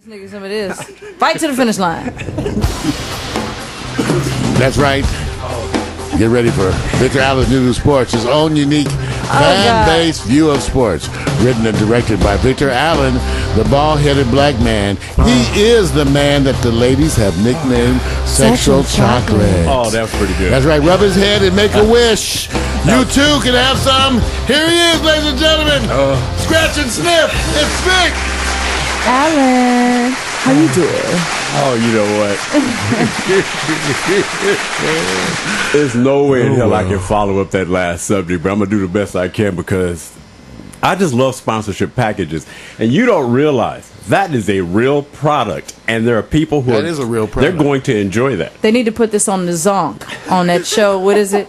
This nigga some of this. Fight to the finish line. That's right. Get ready for Victor Allen's New Sports, his own unique fan-based view of sports. Written and directed by Victor Allen, the bald-headed black man. He is the man that the ladies have nicknamed Sexual Chocolate. Oh, that's pretty good. That's right. Rub his head and make a wish. You too can have some. Here he is, ladies and gentlemen. Scratch and sniff. It's Vic. Alan, how you doing? Oh, you know what? There's no way in hell I can follow up that last subject, but I'm going to do the best I can because I just love sponsorship packages. And you don't realize that is a real product. And there are people who that is a real product. They're going to enjoy that. They need to put this on the Zonk, on that show. What is it?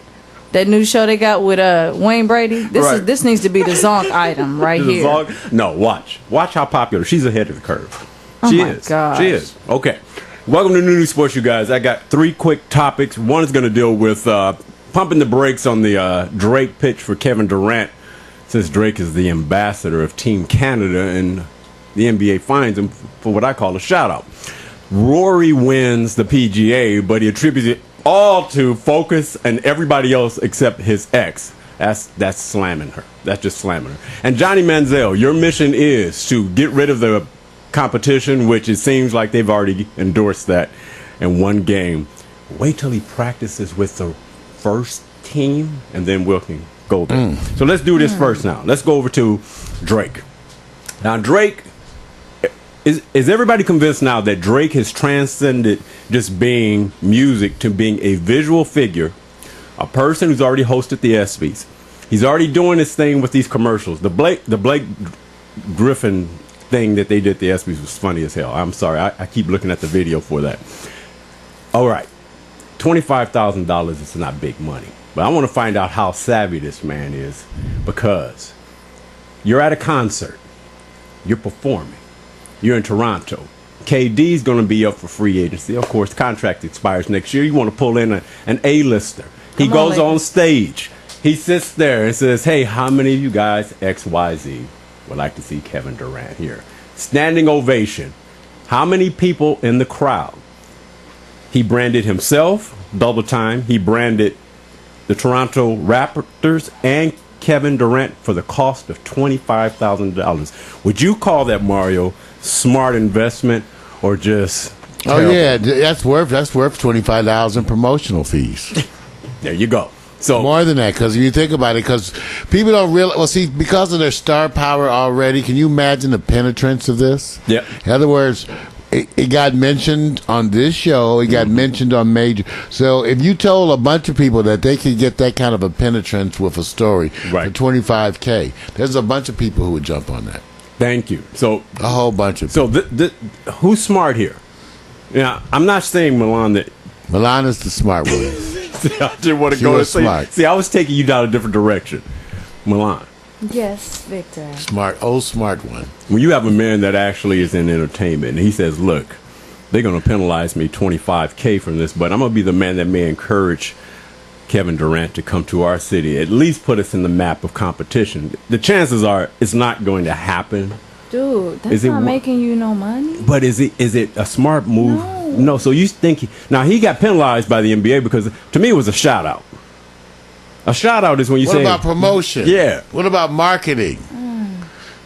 That new show they got with Wayne Brady. This needs to be the Zonk item right here. Zonk? No, watch how popular. She's ahead of the curve. She is. Gosh. She is. Okay. Welcome to New Sports, you guys. I got 3 quick topics. One is going to deal with pumping the brakes on the Drake pitch for Kevin Durant, since Drake is the ambassador of Team Canada and the NBA finds him for what I call a shout-out. Rory wins the PGA, but he attributes it all to Focus and everybody else except his ex. That's slamming her. That's just slamming her. And Johnny Manziel, your mission is to get rid of the competition, which it seems like they've already endorsed that in one game. Wait till he practices with the first team, and then we can go there. So let's do this first now. Let's go over to Drake. Now, Drake, is everybody convinced now that Drake has transcended just being music to being a visual figure, a person who's already hosted the ESPYs? He's already doing this thing with these commercials. The Blake Griffin thing that they did at the ESPYs was funny as hell. I'm sorry. I keep looking at the video for that. All right. $25,000 is not big money. But I want to find out how savvy this man is, because you're at a concert. You're performing. You're in Toronto. KD's going to be up for free agency. Of course, contract expires next year. You want to pull in an A-lister. He goes on stage. He sits there and says, hey, how many of you guys, XYZ, would like to see Kevin Durant here? Standing ovation. How many people in the crowd? He branded himself, double time. He branded the Toronto Raptors and Kevin Durant for the cost of $25,000. Would you call that, Mario, smart investment or just terrible? Oh yeah, that's worth $25,000 promotional fees. There you go. So more than that, because if you think about it, because people don't realize. Well, see, because of their star power already, can you imagine the penetrance of this? Yeah. In other words, it got mentioned on this show. It got mentioned on major. So if you told a bunch of people that they could get that kind of a penetrance with a story for $25K, there's a bunch of people who would jump on that. Thank you. So a whole bunch of people. So who's smart here? Yeah, I'm not saying Milan that. Milan is the smart one. I didn't want to go and say. See, I was taking you down a different direction. Milan. Yes, Victor. Smart one. When you have a man that actually is in entertainment, and he says, look, they're going to penalize me $25K from this, but I'm going to be the man that may encourage Kevin Durant to come to our city, at least put us in the map of competition. The chances are it's not going to happen. Dude, that's not making you no money. But is it a smart move? No. So you think now he got penalized by the NBA because to me it was a shout out. A shout out is when you say. What about promotion? Yeah. What about marketing?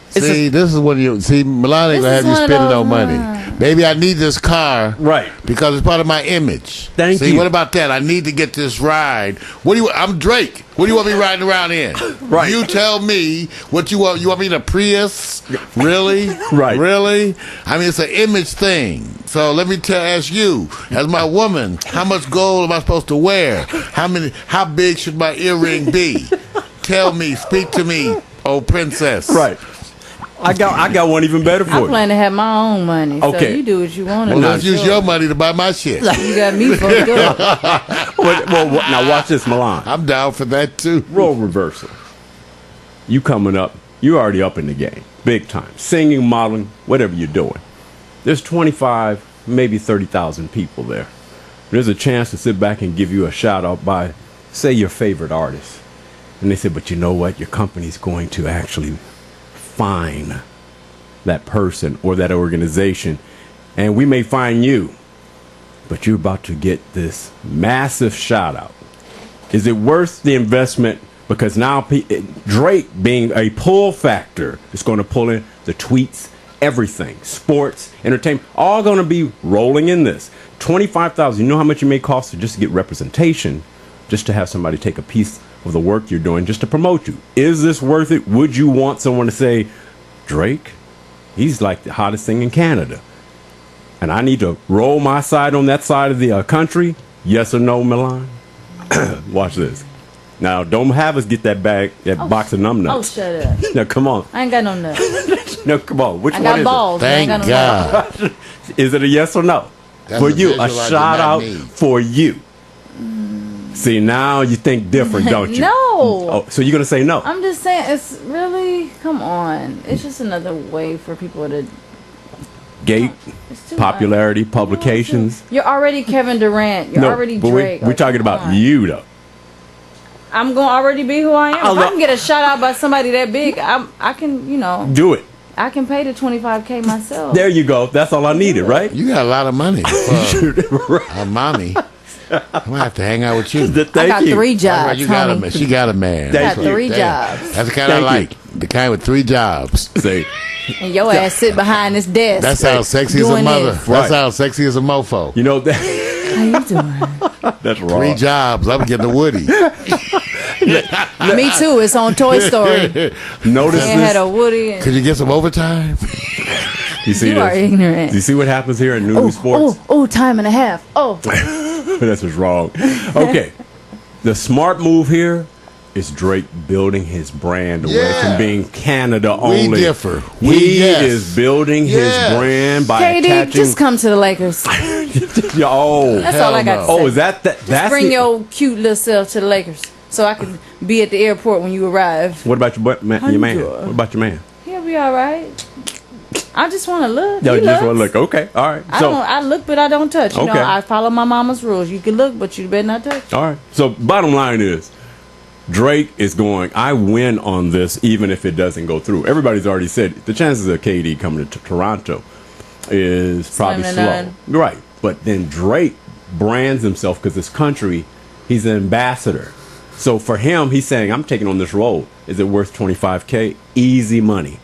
See, this is when you see Milan ain't gonna have you spending no money. Baby, I need this car, right? Because it's part of my image. Thank you. See, what about that? I need to get this ride. What do you? I'm Drake. What do you want me riding around in? Right. You tell me what you want. You want me in a Prius? Really? Right. Really? I mean, it's an image thing. So let me ask you, as my woman, how much gold am I supposed to wear? How big should my earring be? Tell me. Speak to me, oh princess. Right. I got one even better for you. I plan to have my own money. Okay. So you do what you want to do. Well, let's use your money to buy my shit. You got me fucked up. well, now watch this, Milan. I'm down for that too. Role reversal. You coming up. You already up in the game. Big time. Singing, modeling, whatever you're doing. There's 25, maybe 30,000 people there. There's a chance to sit back and give you a shout out by, say, your favorite artist. And they say, but you know what? Your company's going to actually fine that person or that organization and we may find you, but you're about to get this massive shout out. Is it worth the investment? Because now Drake being a pull factor is going to pull in the tweets, everything, sports, entertainment, all going to be rolling in this. $25,000. You know how much it may cost to just to get representation, just to have somebody take a piece of the work you're doing, just to promote you. Is this worth it? Would you want someone to say, Drake, he's like the hottest thing in Canada, and I need to roll my side on that side of the country? Yes or no, Milan? Watch this. Now, don't have us get that box of numb nuts. Oh, shut up. Now, come on. I ain't got no nuts. No, come on. Which I one got is balls. Thank I ain't God. got no nuts. Is it a yes or no? That's For a you, visual a I did shout not out need. for you. See, now you think different, don't you? No. Oh, so you're going to say no? I'm just saying, it's really, come on. It's just another way for people to... Gate, It's too popularity, much. publications. You're already Kevin Durant. You're already but Drake. we're Like, talking come about on. you, though. I'm going to already be who I am. I If lo- I can get a shout out by somebody that big, I can, Do it. I can pay the $25K myself. There you go. That's all I needed, right? You got a lot of money for a mommy. I'm gonna have to hang out with you. Thank I got you. 3 That's jobs, right, you got honey. she got a man. I Thank got you. 3 Damn. jobs. That's the kind I Thank like. The kind with 3 jobs. Say, And your ass sit behind this desk. That's how sexy as a doing mother. this. That's Right. how sexy as a mofo. you know that. How you doing? That's 3 wrong. jobs. I'm getting a Woody. Me too. It's on Toy Story. Notice And had this. a Woody. And Could you get some overtime? You see you are this? ignorant. Do you see what happens here in New Sports? Time and a half. Oh, That's just wrong. Okay. The smart move here is Drake building his brand away Yeah. from being Canada only. We differ. He is building his Yes. brand by KD, attaching. just come to the Lakers. Oh, That's all I got to say. oh, is that that's Bring the- your cute little self to the Lakers so I can be at the airport when you arrive. What about your man? How Your you man? doing? What about your man? He'll be all right. I just want to look. No, He you just want to looks. look. Okay, all right. I look, but I don't touch. You know, Okay. I follow my mama's rules. You can look, but you better not touch. All right. So bottom line is, Drake is going, I win on this even if it doesn't go through. Everybody's already said the chances of KD coming to Toronto is probably to slow. none. Right. But then Drake brands himself because this country, he's an ambassador. So for him, he's saying, I'm taking on this role. Is it worth $25K? Easy money.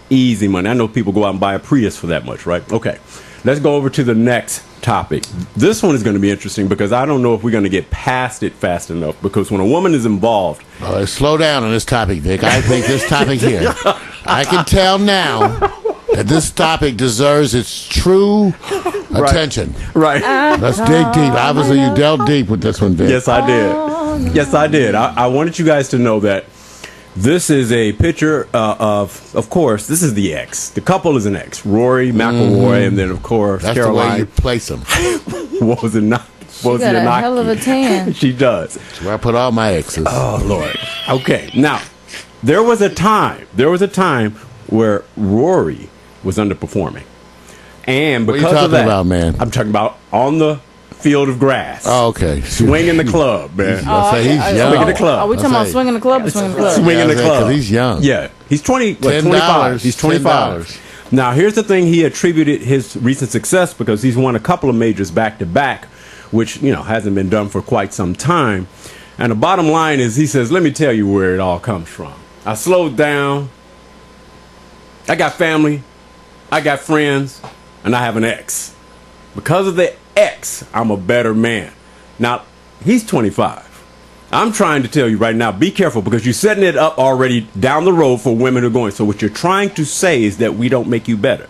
Easy money. I know people go out and buy a Prius for that much, right? Okay. Let's go over to the next topic. This one is going to be interesting because I don't know if we're going to get past it fast enough, because when a woman is involved, Slow down on this topic, Vic. I think this topic here, I can tell now that this topic deserves its true attention. right? Let's dig deep. Obviously, you dealt deep with this one, Vic. Yes, I did. Yes, I did. I wanted you guys to know that this is a picture of course, this is the ex. The couple is an ex. Rory McIlroy, and then, of course, That's the way Caroline. you place them. What was it not? She got a hell of a tan. She does. That's where I put all my exes. Oh, Lord. Okay. Now, there was a time where Rory was underperforming. And What are you because talking of that, about, man? I'm talking about on the field of grass. Oh, okay. Swinging the club, man. I'll say he's young. Swinging the club. Are we talking I'll about say- swinging the club or swinging the club? Swinging the Yeah, club. 'cause he's young. Yeah. He's 25. $10. He's 25. Now, here's the thing. He attributed his recent success because he's won a couple of majors back to back, which, hasn't been done for quite some time. And the bottom line is, he says, let me tell you where it all comes from. I slowed down. I got family. I got friends. And I have an ex. Because of the ex, I'm a better man. Now, he's 25. I'm trying to tell you right now, be careful, because you're setting it up already down the road for women who are going. So what you're trying to say is that we don't make you better.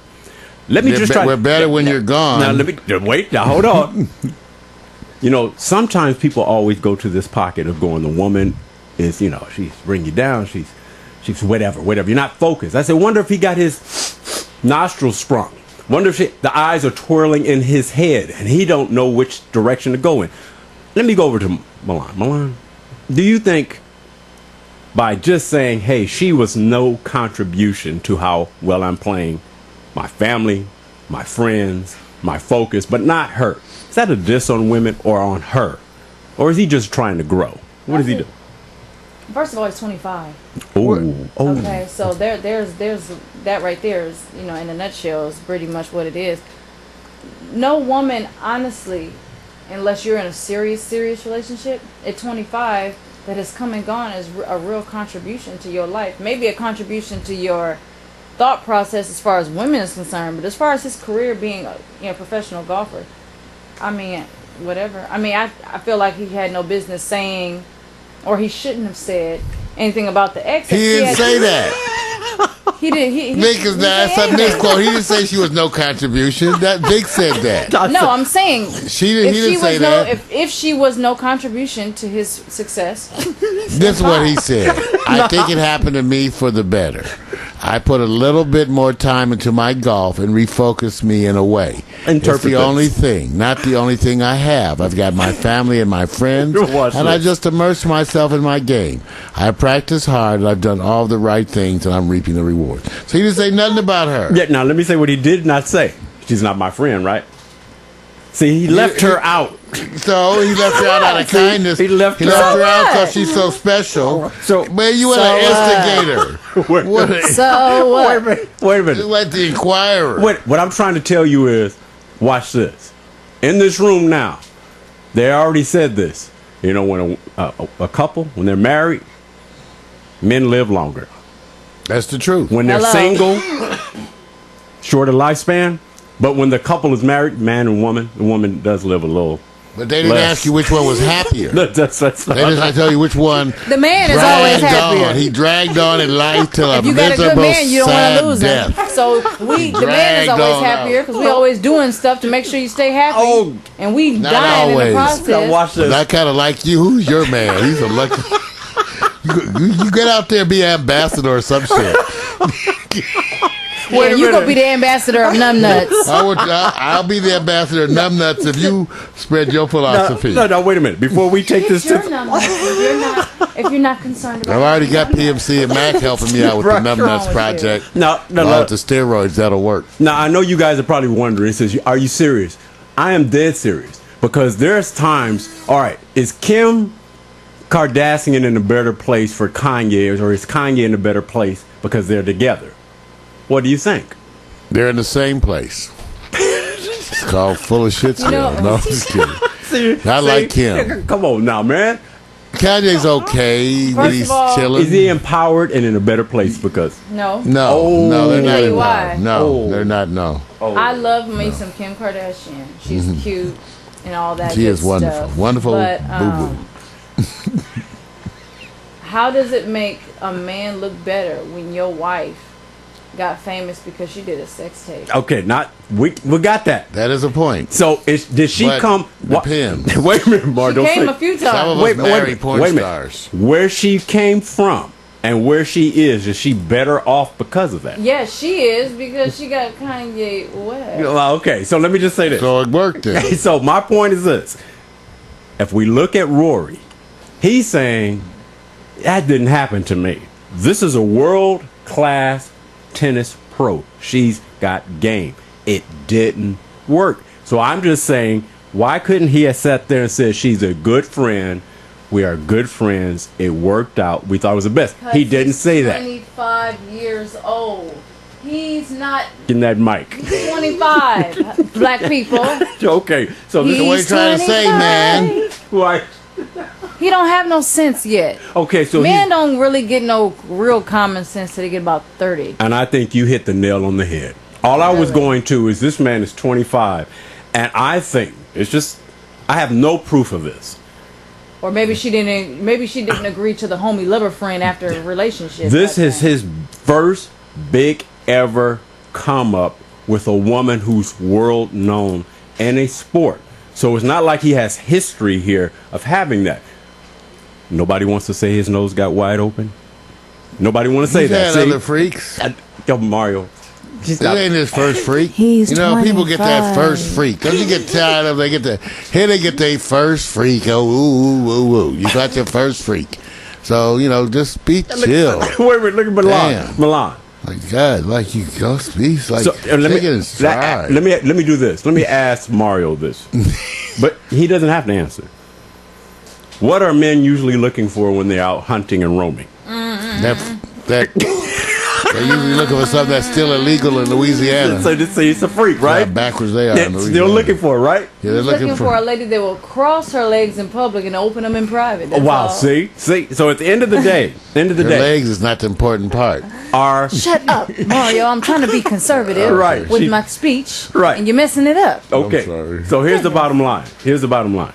Let me just try. We're better when you're gone. Now, let me wait. Now, hold on. Sometimes people always go to this pocket of going, the woman is, she's bringing you down. She's whatever. You're not focused. I said, wonder if he got his nostrils sprung. Wonder if the eyes are twirling in his head and he don't know which direction to go in. Let me go over to Milan. Milan, do you think by just saying, hey, she was no contribution to how well I'm playing, my family, my friends, my focus, but not her, is that a diss on women or on her? Or is he just trying to grow? What does he do? First of all, he's 25. Oh. Okay, so there's that right there is, in a nutshell, is pretty much what it is. no woman, honestly, unless you're in a serious relationship at 25, that has come and gone is a real contribution to your life. Maybe a contribution to your thought process as far as women is concerned, but as far as his career being a professional golfer, I mean, whatever. I mean, I feel like he had no business saying, or he shouldn't have said anything about the ex. He didn't say that. He did. Vic is not. That's a misquote. He didn't say she was no contribution. That Vic said that. No, I'm saying He didn't say that. If she was no contribution to his success, this is what he said. I think it happened to me for the better. I put a little bit more time into my golf and refocused me in a way. It's the only thing, not the only thing I have. I've got my family and my friends, and I just immersed myself in my game. I practice hard, and I've done all the right things, and I'm reaping the rewards. So he didn't say nothing about her. Yeah, now let me say what he did not say. She's not my friend, right? See, he left her out. So he left her out of kindness. He left her out because she's so special. So, man, you were an instigator. Wait a minute. You like the Inquirer. What I'm trying to tell you is, watch this. In this room now, they already said this. You know, when a couple, when they're married, men live longer. That's the truth. When they're single, shorter lifespan. But when the couple is married, man and woman, the woman does live a little. But they didn't ask you which one was happier. That's they didn't tell you which one. The man is always happier. He dragged on in life till a if you got a good man, you don't want to lose death. him. So the man is always happier because we always doing stuff to make sure you stay happy, and we dying in the process. Now watch this. But I kind of like you. Who's your man? He's a lucky. You get out there and be ambassador or some shit. Yeah, you gonna be the ambassador of numbnuts. I'll be the ambassador of numbnuts if you spread your philosophy. No, wait a minute. Before we take this to... If you're not concerned about I've already got PMC and Mac helping me out with the numbnuts project. No. With the steroids, that'll work. Now, I know you guys are probably wondering, says, are you serious? I am dead serious. Because there's times, all right, is Kim Kardashian in a better place for Kanye, or is Kanye in a better place because they're together? What do you think? They're in the same place. It's called full of shit still. No, I'm just kidding. I like Kim. Come on now, man. Kanye's okay, but he's chilling. Is he empowered and in a better place because? No, they're not empowered. No, they're not. No. I love me some Kim Kardashian. She's cute and all that. She is wonderful, stuff. wonderful. But boo-boo. how does it make a man look better when your wife got famous because she did a sex tape? Okay, we got that. That is a point. So did she come? Depends. Wait a minute, Mar. She came a few times. Some of us marry porn stars. Where she came from and where she is she better off because of that? Yes, she is because she got Kanye wet. Well, okay, so let me just say this. So it worked then. So my point is this: if we look at Rory, he's saying that didn't happen to me. This is a world-class tennis pro. She's got game. It didn't work. So I'm just saying, why couldn't he have sat there and said she's a good friend? We are good friends. It worked out. We thought it was the best. He didn't say that. 25 years old. He's not. In that mic. He's 25. Black people. Okay. So this is what he's trying to say, man. Why? He don't have no sense yet. Okay, so men don't really get no real common sense till they get about 30. And I think you hit the nail on the head. All I was going to is this man is 25, and I think it's just I have no proof of this. Or maybe she didn't agree to the homie lover friend after a relationship. This is his first big ever come up with a woman who's world known in a sport. So it's not like he has history here of having that. Nobody wants to say his nose got wide open. Nobody want to say that. Had other freaks. Yo, Mario. This ain't his first freak. He's 25. People get that first freak. Don't you get tired of? They get their first freak. Oh, ooh. You got your first freak. So just be chill. Wait, look at Milan. Milan. Like God, like you go speak. Like so, let me do this. Let me ask Mario this, but he doesn't have to answer. What are men usually looking for when they're out hunting and roaming? That They're usually looking for something that's still illegal in Louisiana. So just say it's a freak, right? How backwards they are in They're Louisiana. still looking for it, right? Yeah, they're looking for a lady that will cross her legs in public and open them in private. That's Wow, all. see? So at the end of the day, Her legs is not the important part. Shut up, Mario. I'm trying to be conservative Right. with my speech. Right. And you're messing it up. Okay. I'm sorry. So here's the bottom line.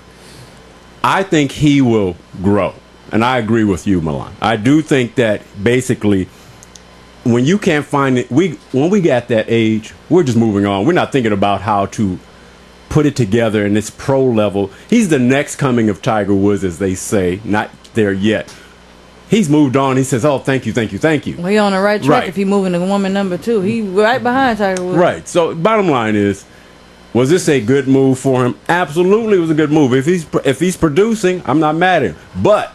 I think he will grow. And I agree with you, Milan. I do think that basically when you can't find it, when we get that age, we're just moving on. We're not thinking about how to put it together in this pro level. He's the next coming of Tiger Woods, as they say. Not there yet. He's moved on. He says, oh, thank you. Well, he on the right track Right. if he moving to woman number 2. He right behind Tiger Woods. Right. So bottom line is, was this a good move for him? Absolutely, it was a good move. If he's producing, I'm not mad at him. But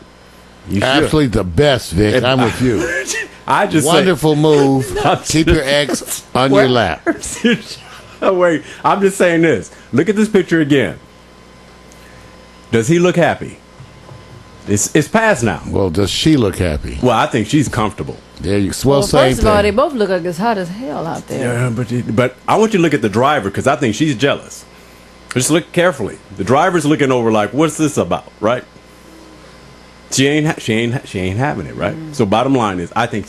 you Absolutely the best, Vic. I'm with you. I just Wonderful move. Keep your ex on your lap. Wait, I'm just saying this. Look at this picture again. Does he look happy? It's past now. Well, does she look happy? Well, I think she's comfortable. There you. Well, Well, same first of all, they thing. both look like it's hot as hell out there. Yeah, but I want you to look at the driver because I think she's jealous. Just look carefully. The driver's looking over like, what's this about, right? She ain't having it, right? So bottom line is, I think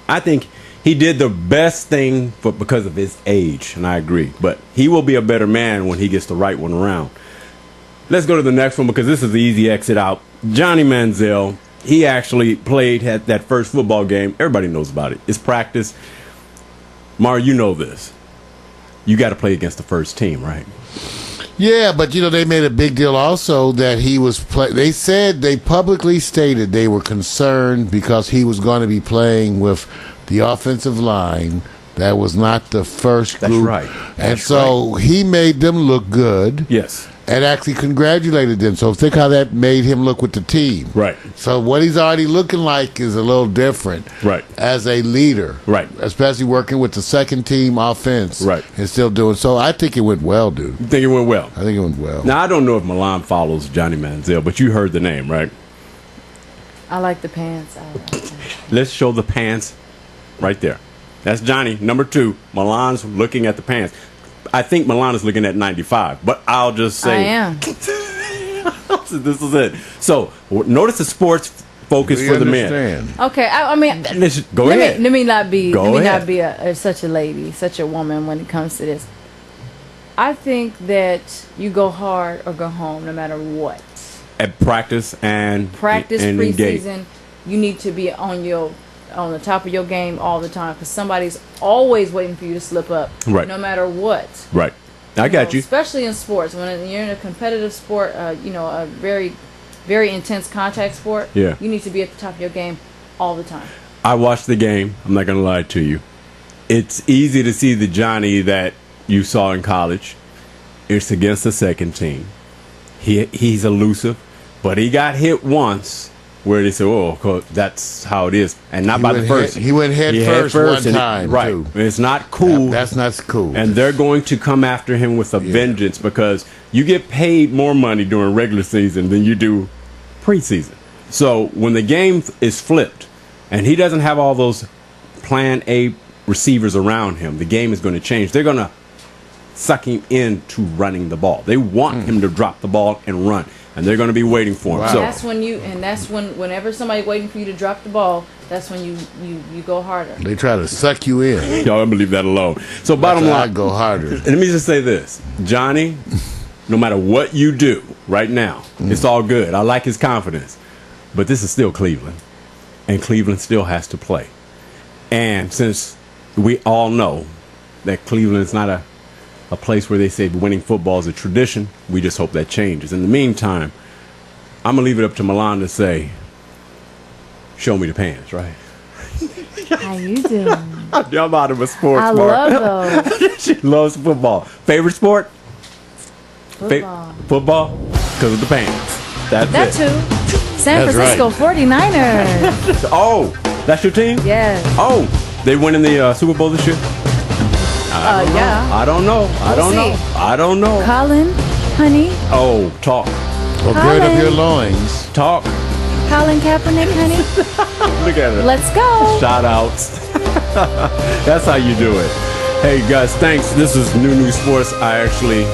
I think he did the best thing because of his age, and I agree. But he will be a better man when he gets the right one around. Let's go to the next one because this is the easy exit out. Johnny Manziel, he actually played at that first football game. Everybody knows about it. It's practice. Mar, you know this. You got to play against the first team, right? Yeah, but they made a big deal also that he was they publicly stated they were concerned because he was going to be playing with the offensive line. That was not the first group. That's right. And so he made them look good. Yes. And actually congratulated them. So think how that made him look with the team. Right. So what he's already looking like is a little different. Right. As a leader. Right. Especially working with the second team offense. Right. And still doing so. I think it went well, dude. You think it went well? I think it went well. Now, I don't know if Milan follows Johnny Manziel, but you heard the name, right? I like the pants. Let's show the pants right there. That's Johnny, number 2. Milan's looking at the pants. I think Milan is looking at 95, but I'll just say. I am. This is it. So, notice the sports focus We for the men. understand. Okay, I mean, Go ahead. Let me not be. Go let me ahead. not be such a lady, such a woman when it comes to this. I think that you go hard or go home, no matter what. At practice and engage. Preseason, you need to be on the top of your game all the time because somebody's always waiting for you to slip up, Right. no matter what. Right. I got you. Especially in sports, when you're in a competitive sport, a very, very intense contact sport. Yeah. You need to be at the top of your game all the time. I watched the game. I'm not going to lie to you. It's easy to see the Johnny that you saw in college. It's against the second team. He's elusive, but he got hit once where they said, "Oh, that's how it is," and not by the first. He went head first one and time, right? too. It's not cool. That's not cool. And they're going to come after him with a vengeance because you get paid more money during regular season than you do preseason. So when the game is flipped and he doesn't have all those plan A receivers around him, the game is going to change. They're going to suck him into running the ball. They want him to drop the ball and run, and they're going to be waiting for him. Wow. So whenever somebody's waiting for you to drop the ball, that's when you go harder. They try to suck you in. y'all gonna leave that alone. So bottom I line, go harder. let me just say this, Johnny. No matter what you do right now, it's all good. I like his confidence, but this is still Cleveland, and Cleveland still has to play. And since we all know that Cleveland is not a place where they say winning football is a tradition, we just hope that changes. In the meantime, I'm going to leave it up to Milan to say, show me the pants, right? How you doing? I'm out of a sports. I Mark. love those. She loves football. Favorite sport? Football. Football? Because of the pants. That's That it. too. San That's Francisco right. 49ers. Oh, that's your team? Yes. Oh, they win in the Super Bowl this year? Yeah. I don't know. I don't know. see. I don't know. Colin, honey. Oh, talk. Well, gird up your loins. Talk. Colin Kaepernick, honey. Look at her. Let's go. Shout outs. That's how you do it. Hey guys, thanks. This is New Sports. I actually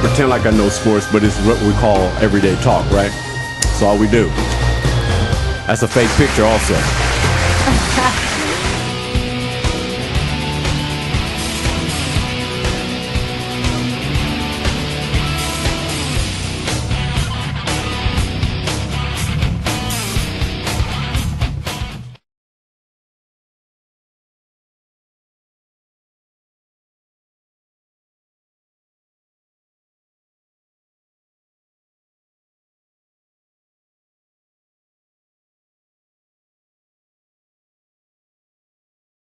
pretend like I know sports, but it's what we call everyday talk, right? That's all we do. That's a fake picture also.